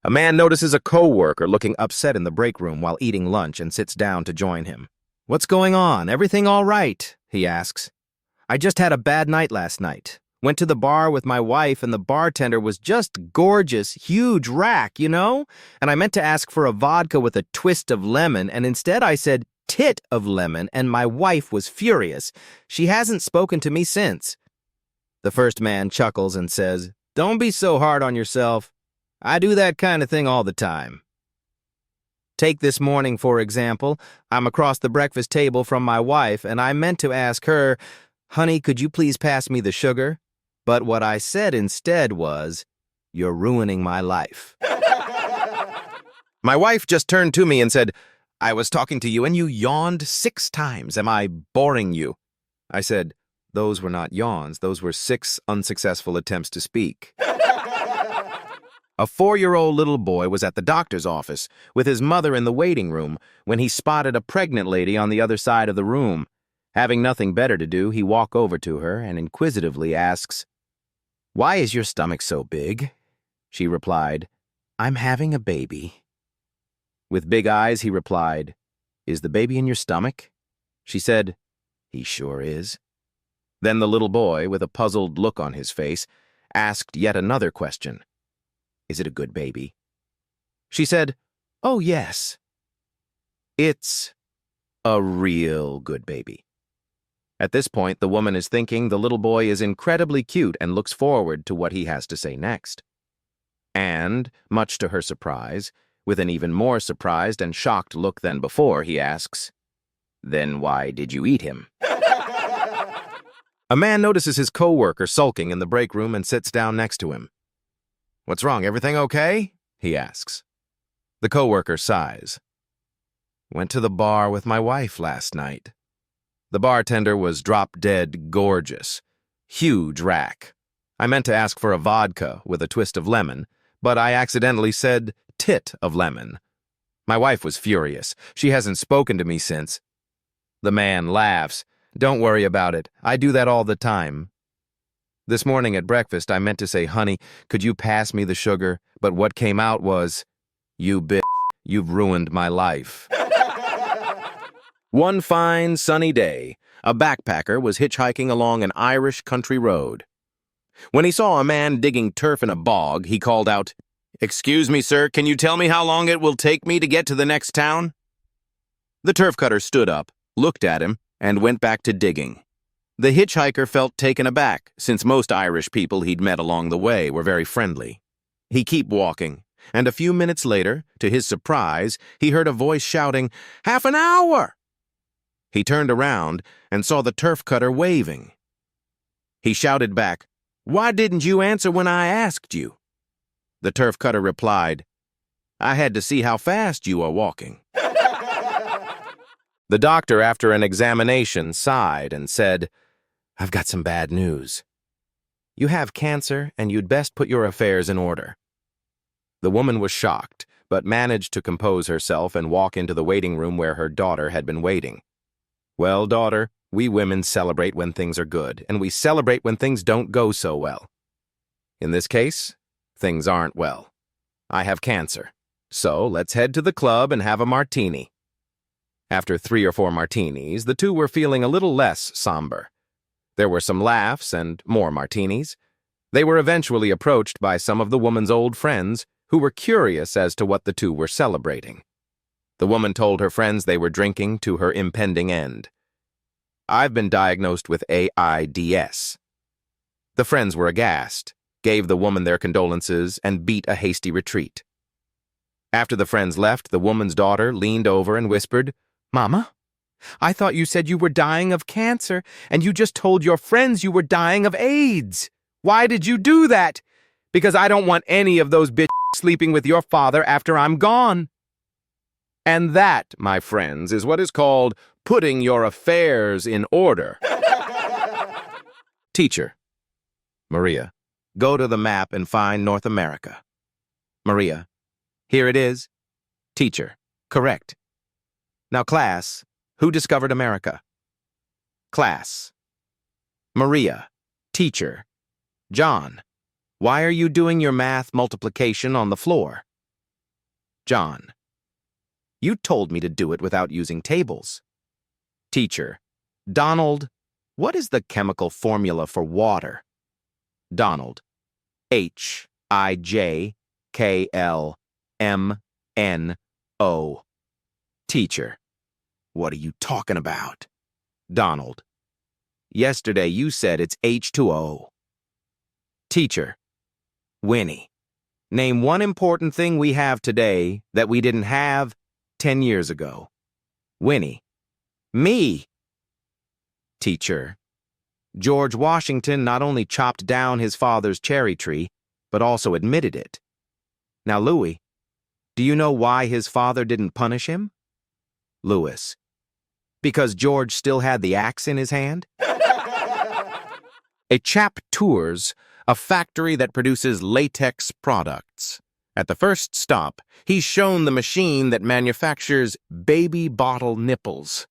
A man notices a co-worker looking upset in the break room while eating lunch and sits down to join him. "What's going on? Everything all right?" he asks. "I just had a bad night last night. Went to the bar with my wife and the bartender was just gorgeous, huge rack, you know? And I meant to ask for a vodka with a twist of lemon, and instead I said tit of lemon, and my wife was furious. She hasn't spoken to me since." The first man chuckles and says, "Don't be so hard on yourself. I do that kind of thing all the time." Take this morning, for example. I'm across the breakfast table from my wife, and I meant to ask her, "Honey, could you please pass me the sugar?" But what I said instead was, "You're ruining my life." My wife just turned to me and said, "I was talking to you and you yawned 6 times. Am I boring you?" I said, "Those were not yawns. Those were 6 unsuccessful attempts to speak." A 4-year-old little boy was at the doctor's office with his mother in the waiting room when he spotted a pregnant lady on the other side of the room. Having nothing better to do, he walked over to her and inquisitively asks, "Why is your stomach so big?" She replied, "I'm having a baby." With big eyes, he replied, "Is the baby in your stomach?" She said, "He sure is." Then the little boy, with a puzzled look on his face, asked yet another question. "Is it a good baby?" She said, "Oh, yes. It's a real good baby." At this point, the woman is thinking the little boy is incredibly cute and looks forward to what he has to say next. And, much to her surprise, with an even more surprised and shocked look than before, he asks, "Then why did you eat him?" A man notices his co-worker sulking in the break room and sits down next to him. "What's wrong? Everything okay?" he asks. The co-worker sighs. "Went to the bar with my wife last night. The bartender was drop-dead gorgeous. Huge rack. I meant to ask for a vodka with a twist of lemon, but I accidentally said tit of lemon. My wife was furious. She hasn't spoken to me since." The man laughs. "Don't worry about it. I do that all the time. This morning at breakfast, I meant to say, 'Honey, could you pass me the sugar?' But what came out was, 'You bitch, you've ruined my life.'" One fine, sunny day, a backpacker was hitchhiking along an Irish country road. When he saw a man digging turf in a bog, he called out, "Excuse me, sir, can you tell me how long it will take me to get to the next town?" The turf cutter stood up, looked at him, and went back to digging. The hitchhiker felt taken aback, since most Irish people he'd met along the way were very friendly. He kept walking, and a few minutes later, to his surprise, he heard a voice shouting, "Half an hour!" He turned around and saw the turf cutter waving. He shouted back, "Why didn't you answer when I asked you?" The turf cutter replied, "I had to see how fast you are walking." The doctor, after an examination, sighed and said, "I've got some bad news. You have cancer, and you'd best put your affairs in order." The woman was shocked, but managed to compose herself and walk into the waiting room where her daughter had been waiting. "Well, daughter, we women celebrate when things are good, and we celebrate when things don't go so well. In this case, things aren't well. I have cancer, so let's head to the club and have a martini." After 3 or 4 martinis, the two were feeling a little less somber. There were some laughs and more martinis. They were eventually approached by some of the woman's old friends who were curious as to what the two were celebrating. The woman told her friends they were drinking to her impending end. "I've been diagnosed with AIDS." The friends were aghast, gave the woman their condolences, and beat a hasty retreat. After the friends left, the woman's daughter leaned over and whispered, "Mama, I thought you said you were dying of cancer, and you just told your friends you were dying of AIDS. Why did you do that?" "Because I don't want any of those bitches sleeping with your father after I'm gone." And that, my friends, is what is called putting your affairs in order. Teacher: "Maria, go to the map and find North America." Maria: "Here it is." Teacher: "Correct. Now class, who discovered America?" Class: Maria. Teacher: "John, why are you doing your math multiplication on the floor?" John. You told me to do it without using tables. Teacher. Donald, what is the chemical formula for water? Donald. HIJKLMNO. Teacher. What are you talking about? Donald. Yesterday you said it's H2O. Teacher. Winnie. Name one important thing we have today that we didn't have 10 years ago. Winnie. Me. Teacher. George Washington not only chopped down his father's cherry tree, but also admitted it. Now, Louis, do you know why his father didn't punish him? Louis. Because George still had the axe in his hand? A chap tours a factory that produces latex products. At the first stop, he's shown the machine that manufactures baby bottle nipples.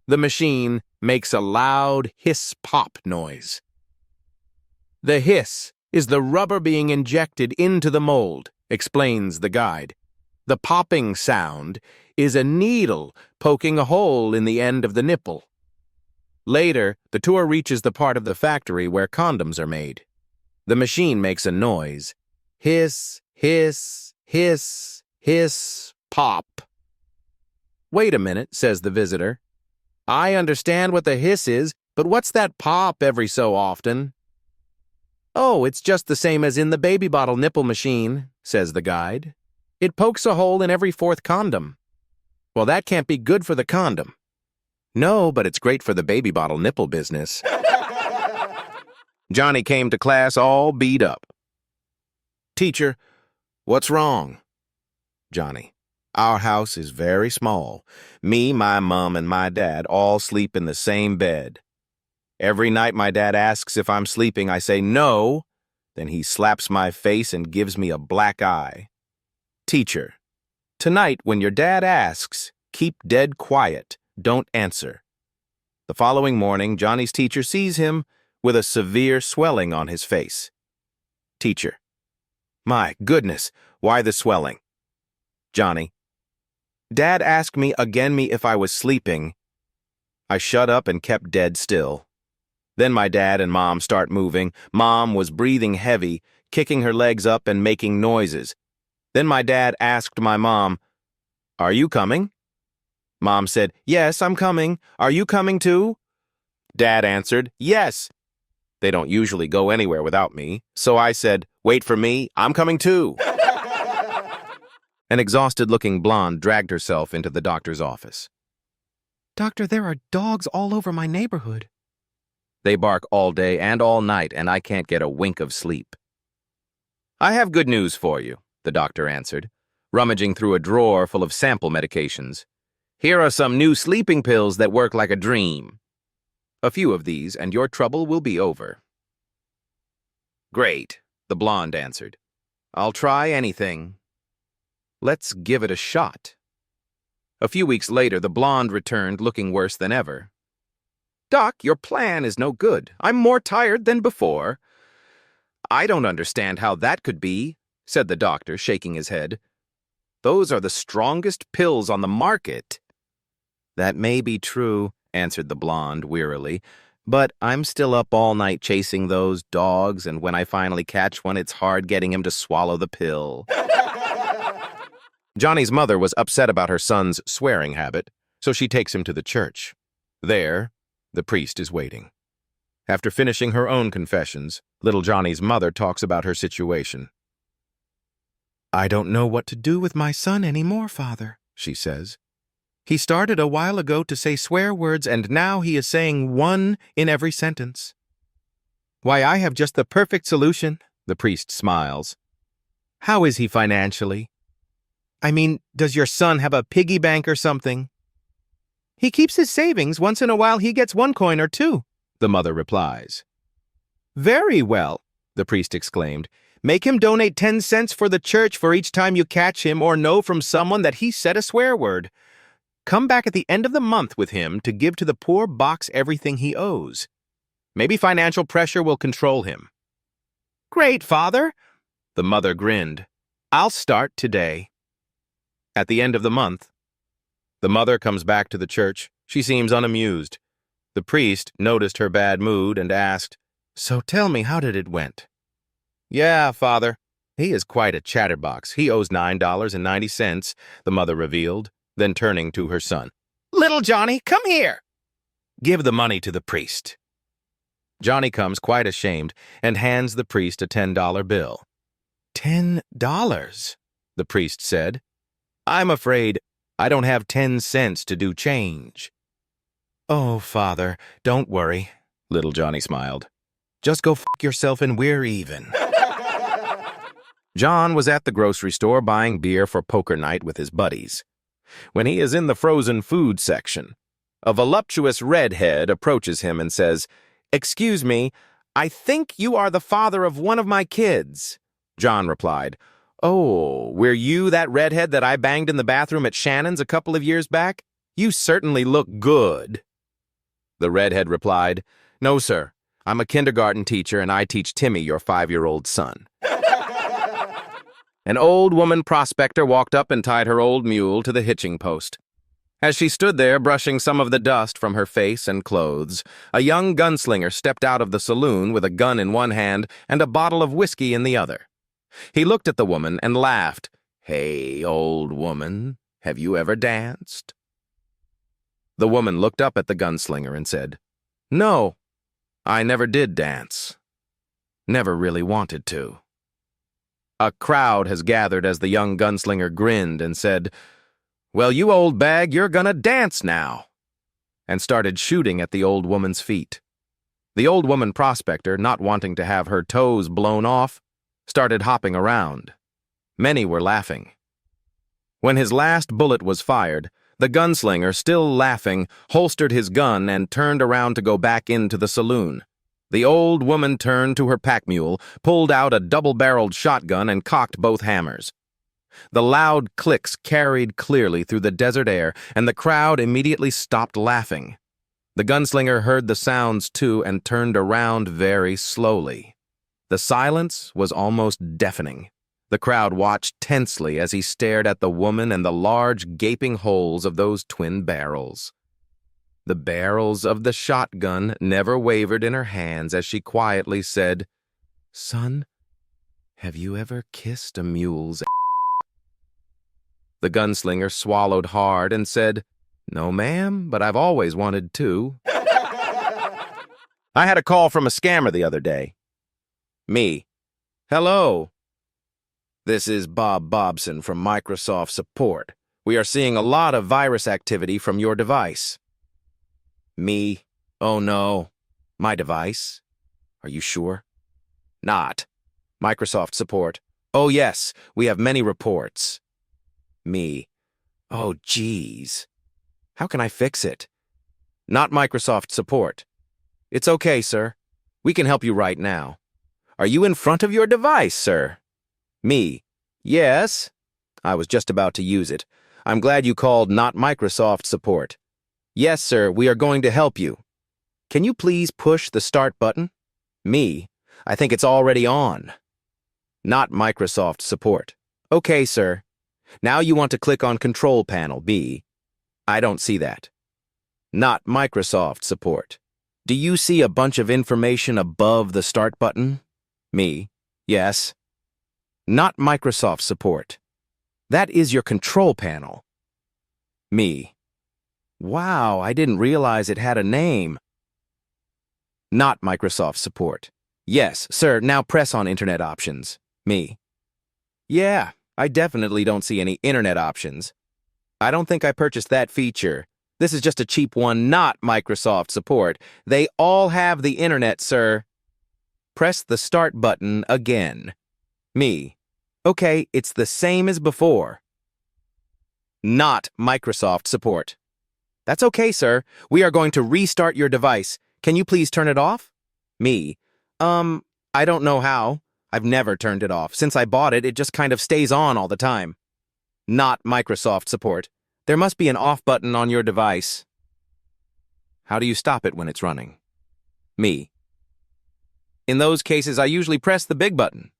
The machine makes a loud hiss-pop noise. The hiss is the rubber being injected into the mold, explains the guide. The popping sound is a needle poking a hole in the end of the nipple. Later, the tour reaches the part of the factory where condoms are made. The machine makes a noise. Hiss, hiss, hiss, hiss, pop. Wait a minute, says the visitor. I understand what the hiss is, but what's that pop every so often? Oh, it's just the same as in the baby bottle nipple machine, says the guide. It pokes a hole in every fourth condom. Well, that can't be good for the condom. No, but it's great for the baby bottle nipple business. Johnny came to class all beat up. Teacher, what's wrong? Johnny, our house is very small. Me, my mom, and my dad all sleep in the same bed. Every night my dad asks if I'm sleeping, I say no. Then he slaps my face and gives me a black eye. Teacher, tonight when your dad asks, keep dead quiet. Don't answer. The following morning, Johnny's teacher sees him with a severe swelling on his face. Teacher. My goodness, why the swelling? Johnny. Dad asked me again if I was sleeping. I shut up and kept dead still. Then my dad and Mom start moving. Mom was breathing heavy, kicking her legs up and making noises. Then my dad asked my mom, Are you coming? Mom said, Yes, I'm coming. Are you coming too? Dad answered, Yes. They don't usually go anywhere without me, so I said, Wait for me, I'm coming too. An exhausted-looking blonde dragged herself into the doctor's office. Doctor, there are dogs all over my neighborhood. They bark all day and all night, and I can't get a wink of sleep. I have good news for you, the doctor answered, rummaging through a drawer full of sample medications. Here are some new sleeping pills that work like a dream. A few of these, and your trouble will be over. Great, the blonde answered. I'll try anything. Let's give it a shot. A few weeks later, the blonde returned looking worse than ever. Doc, your plan is no good. I'm more tired than before. I don't understand how that could be, said the doctor, shaking his head. Those are the strongest pills on the market. That may be true, answered the blonde wearily, but I'm still up all night chasing those dogs, and when I finally catch one, it's hard getting him to swallow the pill. Johnny's mother was upset about her son's swearing habit, so she takes him to the church. There, the priest is waiting. After finishing her own confessions, little Johnny's mother talks about her situation. I don't know what to do with my son anymore, Father, she says. He started a while ago to say swear words, and now he is saying one in every sentence. Why, I have just the perfect solution, the priest smiles. How is he financially? I mean, does your son have a piggy bank or something? He keeps his savings. Once in a while he gets 1 coin or 2, the mother replies. Very well, the priest exclaimed. Make him donate 10 cents for the church for each time you catch him or know from someone that he said a swear word. Come back at the end of the month with him to give to the poor box everything he owes. Maybe financial pressure will control him. Great, Father, the mother grinned. I'll start today. At the end of the month, the mother comes back to the church. She seems unamused. The priest noticed her bad mood and asked, "So tell me, how did it went?" "Yeah, Father. He is quite a chatterbox. He owes $9.90, the mother revealed, then turning to her son. "Little Johnny, come here. Give the money to the priest." Johnny comes quite ashamed and hands the priest a $10 bill. $10, the priest said. "I'm afraid I don't have 10 cents to do change." "Oh, Father, don't worry," little Johnny smiled. "Just go f*** yourself and we're even." John was at the grocery store buying beer for poker night with his buddies. When he is in the frozen food section, a voluptuous redhead approaches him and says, "Excuse me, I think you are the father of one of my kids." John replied, "Oh, were you that redhead that I banged in the bathroom at Shannon's a couple of years back? You certainly look good." The redhead replied, "No, sir. I'm a kindergarten teacher and I teach Timmy, your 5-year-old son." An old woman prospector walked up and tied her old mule to the hitching post. As she stood there brushing some of the dust from her face and clothes, a young gunslinger stepped out of the saloon with a gun in one hand and a bottle of whiskey in the other. He looked at the woman and laughed. "Hey, old woman, have you ever danced?" The woman looked up at the gunslinger and said, "No, I never did dance. Never really wanted to." A crowd has gathered as the young gunslinger grinned and said, "Well, you old bag, you're gonna dance now," and started shooting at the old woman's feet. The old woman prospector, not wanting to have her toes blown off, started hopping around. Many were laughing. When his last bullet was fired, the gunslinger, still laughing, holstered his gun and turned around to go back into the saloon. The old woman turned to her pack mule, pulled out a double-barreled shotgun, and cocked both hammers. The loud clicks carried clearly through the desert air, and the crowd immediately stopped laughing. The gunslinger heard the sounds too and turned around very slowly. The silence was almost deafening. The crowd watched tensely as he stared at the woman and the large gaping holes of those twin barrels. The barrels of the shotgun never wavered in her hands as she quietly said, "Son, have you ever kissed a mule's ass?" The gunslinger swallowed hard and said, "No, ma'am, but I've always wanted to." "I had a call from a scammer the other day." "Me. Hello. This is Bob Bobson from Microsoft Support. We are seeing a lot of virus activity from your device." "Me. Oh, no. My device? Are you sure?" "Not. Microsoft Support. Oh, yes, we have many reports." "Me. Oh, geez. How can I fix it?" "Not Microsoft Support." "It's okay, sir. We can help you right now." "Are you in front of your device, sir?" "Me. Yes. I was just about to use it. I'm glad you called Not Microsoft Support." "Yes, sir, we are going to help you." "Can you please push the start button?" "Me. I think it's already on." "Not Microsoft Support." "Okay, sir. Now you want to click on Control Panel B. I don't see that." "Not Microsoft Support." "Do you see a bunch of information above the start button?" "Me. Yes." "Not Microsoft Support. That is your control panel." "Me. Wow, I didn't realize it had a name." "Not Microsoft Support." "Yes, sir, now press on Internet Options." "Me. Yeah, I definitely don't see any Internet options. I don't think I purchased that feature. This is just a cheap one, not Microsoft Support. They all have the Internet, sir." Press the Start button again. "Me. Okay, it's the same as before." "Not Microsoft Support." "That's okay, sir. We are going to restart your device. Can you please turn it off?" "Me. I don't know how. I've never turned it off. Since I bought it, it just kind of stays on all the time." "Not Microsoft Support. There must be an off button on your device." "How do you stop it when it's running?" "Me. In those cases, I usually press the big button."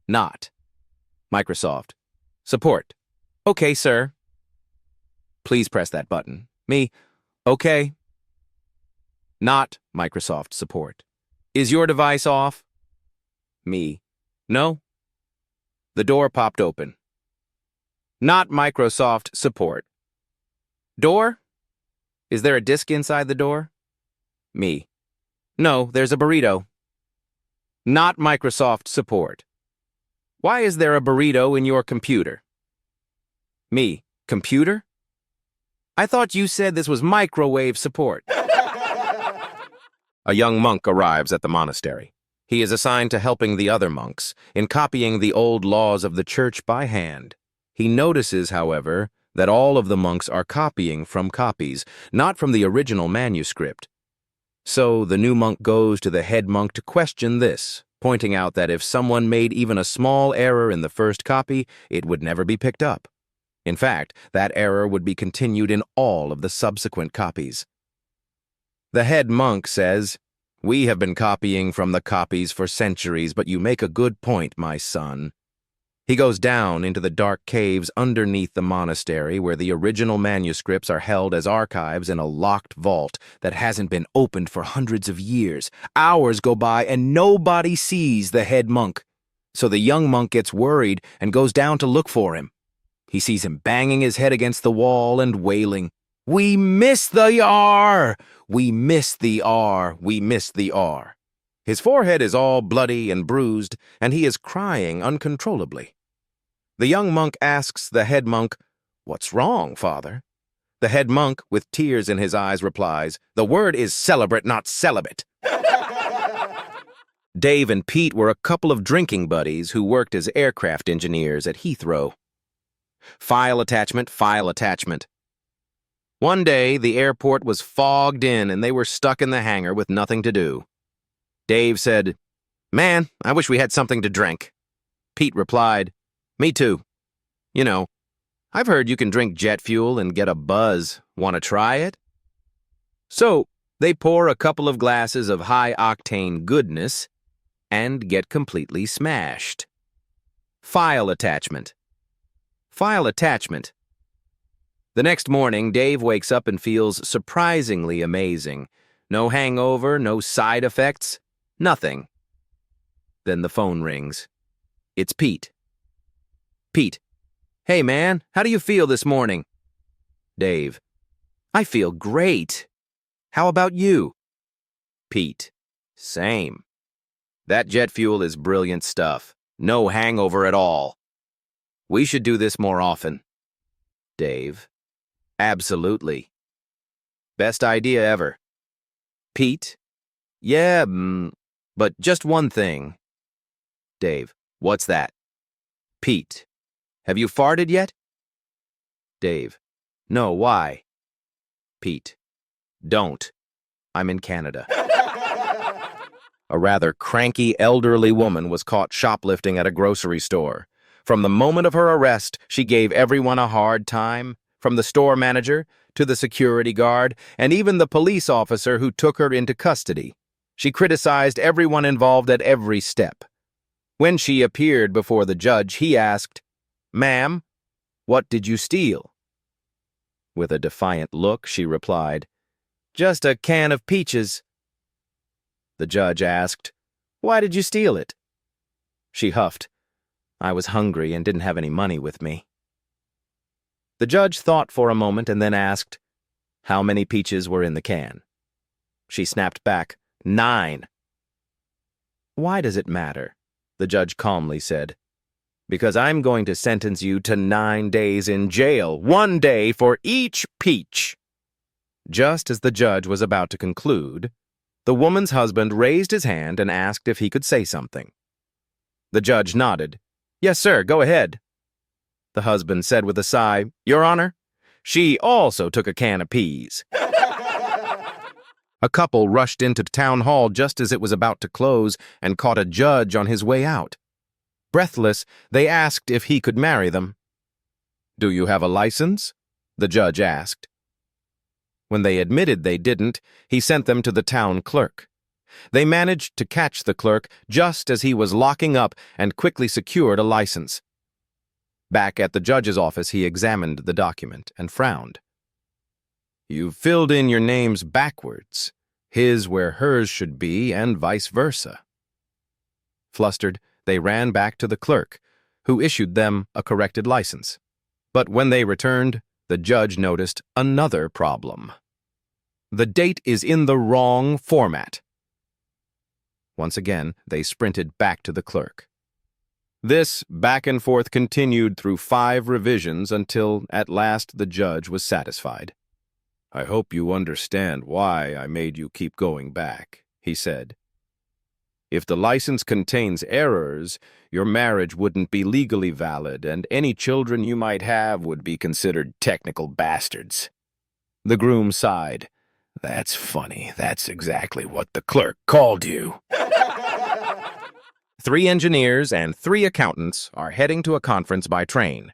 "Not Microsoft Support." Okay, sir. Please press that button. Me. Okay. Not Microsoft support. Is your device off? Me. No. The door popped open. Not Microsoft support. Door? Is there a disk inside the door? Me. No, there's a burrito. Not Microsoft support. Why is there a burrito in your computer? Me. Computer? I thought you said this was microwave support. A young monk arrives at the monastery. He is assigned to helping the other monks in copying the old laws of the church by hand. He notices, however, that all of the monks are copying from copies, not from the original manuscript. So the new monk goes to the head monk to question this, pointing out that if someone made even a small error in the first copy, it would never be picked up. In fact, that error would be continued in all of the subsequent copies. The head monk says, "We have been copying from the copies for centuries, but you make a good point, my son." He goes down into the dark caves underneath the monastery where the original manuscripts are held as archives in a locked vault that hasn't been opened for hundreds of years. Hours go by and nobody sees the head monk. So the young monk gets worried and goes down to look for him. He sees him banging his head against the wall and wailing, "We missed the R! We missed the R! We missed the R!" His forehead is all bloody and bruised, and he is crying uncontrollably. The young monk asks the head monk, "What's wrong, father?" The head monk, with tears in his eyes, replies, "The word is celebrate, not celibate." Dave and Pete were a couple of drinking buddies who worked as aircraft engineers at Heathrow. File attachment, file attachment. One day, the airport was fogged in and they were stuck in the hangar with nothing to do. Dave said, "Man, I wish we had something to drink." Pete replied, "Me too. You know, I've heard you can drink jet fuel and get a buzz. Want to try it?" So, they pour a couple of glasses of high-octane goodness and get completely smashed. File attachment. File attachment. The next morning, Dave wakes up and feels surprisingly amazing. No hangover, no side effects, nothing. Then the phone rings. It's Pete. Pete. "Hey, man, how do you feel this morning?" Dave. "I feel great. How about you?" Pete. "Same. That jet fuel is brilliant stuff. No hangover at all. We should do this more often." Dave. "Absolutely. Best idea ever." Pete. "Yeah, but just one thing." Dave. "What's that?" Pete. "Have you farted yet?" Dave. "No, why?" Pete. "Don't. I'm in Canada." A rather cranky elderly woman was caught shoplifting at a grocery store. From the moment of her arrest, she gave everyone a hard time, from the store manager to the security guard and even the police officer who took her into custody. She criticized everyone involved at every step. When she appeared before the judge, he asked, "Ma'am, what did you steal?" With a defiant look, she replied, "Just a can of peaches." The judge asked, "Why did you steal it?" She huffed, "I was hungry and didn't have any money with me." The judge thought for a moment and then asked, "How many peaches were in the can?" She snapped back, "9. "Why does it matter?" the judge calmly said. "Because I'm going to sentence you to 9 days in jail, 1 day for each peach." Just as the judge was about to conclude, the woman's husband raised his hand and asked if he could say something. The judge nodded. "Yes, sir, go ahead." The husband said with a sigh, "Your Honor, she also took a can of peas." A couple rushed into town hall just as it was about to close and caught a judge on his way out. Breathless, they asked if he could marry them. "Do you have a license?" the judge asked. When they admitted they didn't, he sent them to the town clerk. They managed to catch the clerk just as he was locking up and quickly secured a license. Back at the judge's office, he examined the document and frowned. "You've filled in your names backwards, his where hers should be, and vice versa." Flustered, they ran back to the clerk, who issued them a corrected license. But when they returned, the judge noticed another problem. The date is in the wrong format. Once again, they sprinted back to the clerk. This back and forth continued through 5 revisions until, at last, the judge was satisfied. "I hope you understand why I made you keep going back," he said. "If the license contains errors, your marriage wouldn't be legally valid, and any children you might have would be considered technical bastards." The groom sighed. "That's funny. That's exactly what the clerk called you." 3 engineers and 3 accountants are heading to a conference by train.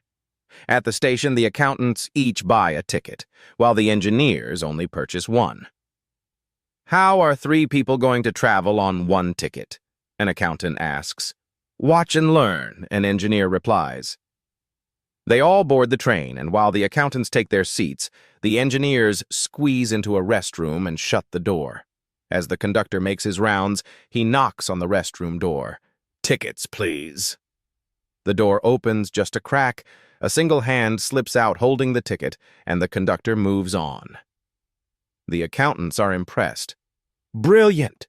At the station, the accountants each buy a ticket, while the engineers only purchase one. "How are 3 people going to travel on 1 ticket?" an accountant asks. "Watch and learn," an engineer replies. They all board the train, and while the accountants take their seats, the engineers squeeze into a restroom and shut the door. As the conductor makes his rounds, he knocks on the restroom door. "Tickets, please." The door opens just a crack, a single hand slips out holding the ticket, and the conductor moves on. The accountants are impressed. "Brilliant!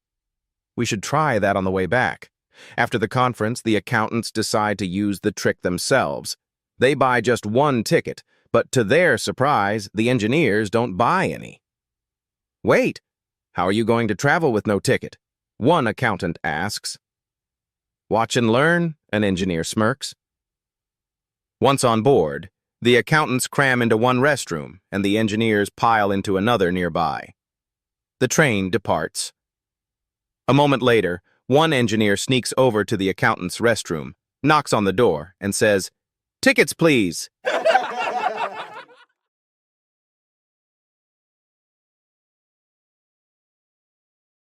We should try that on the way back." After the conference, the accountants decide to use the trick themselves. They buy just 1 ticket, but to their surprise, the engineers don't buy any. "Wait, how are you going to travel with no ticket?" one accountant asks. "Watch and learn," an engineer smirks. Once on board, the accountants cram into one restroom, and the engineers pile into another nearby. The train departs. A moment later, one engineer sneaks over to the accountant's restroom, knocks on the door, and says, "Tickets, please."